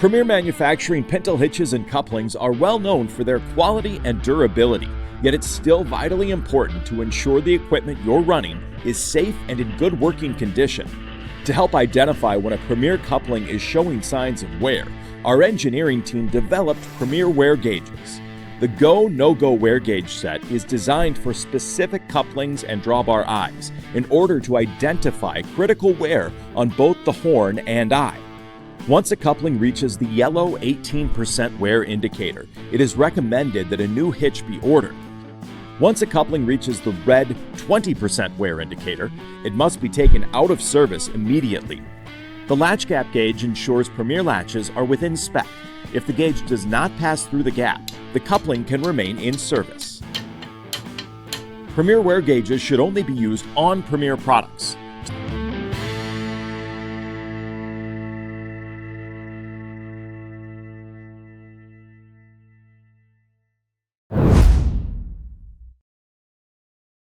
Premier Manufacturing pintle hitches and couplings are well known for their quality and durability, yet it's still vitally important to ensure the equipment you're running is safe and in good working condition. To help identify when a Premier coupling is showing signs of wear, our engineering team developed Premier wear gauges. The Go No-Go wear gauge set is designed for specific couplings and drawbar eyes in order to identify critical wear on both the horn and eye. Once a coupling reaches the yellow 18% wear indicator, it is recommended that a new hitch be ordered. Once a coupling reaches the red 20% wear indicator, it must be taken out of service immediately. The latch gap gauge ensures Premier latches are within spec. If the gauge does not pass through the gap, the coupling can remain in service. Premier wear gauges should only be used on Premier products.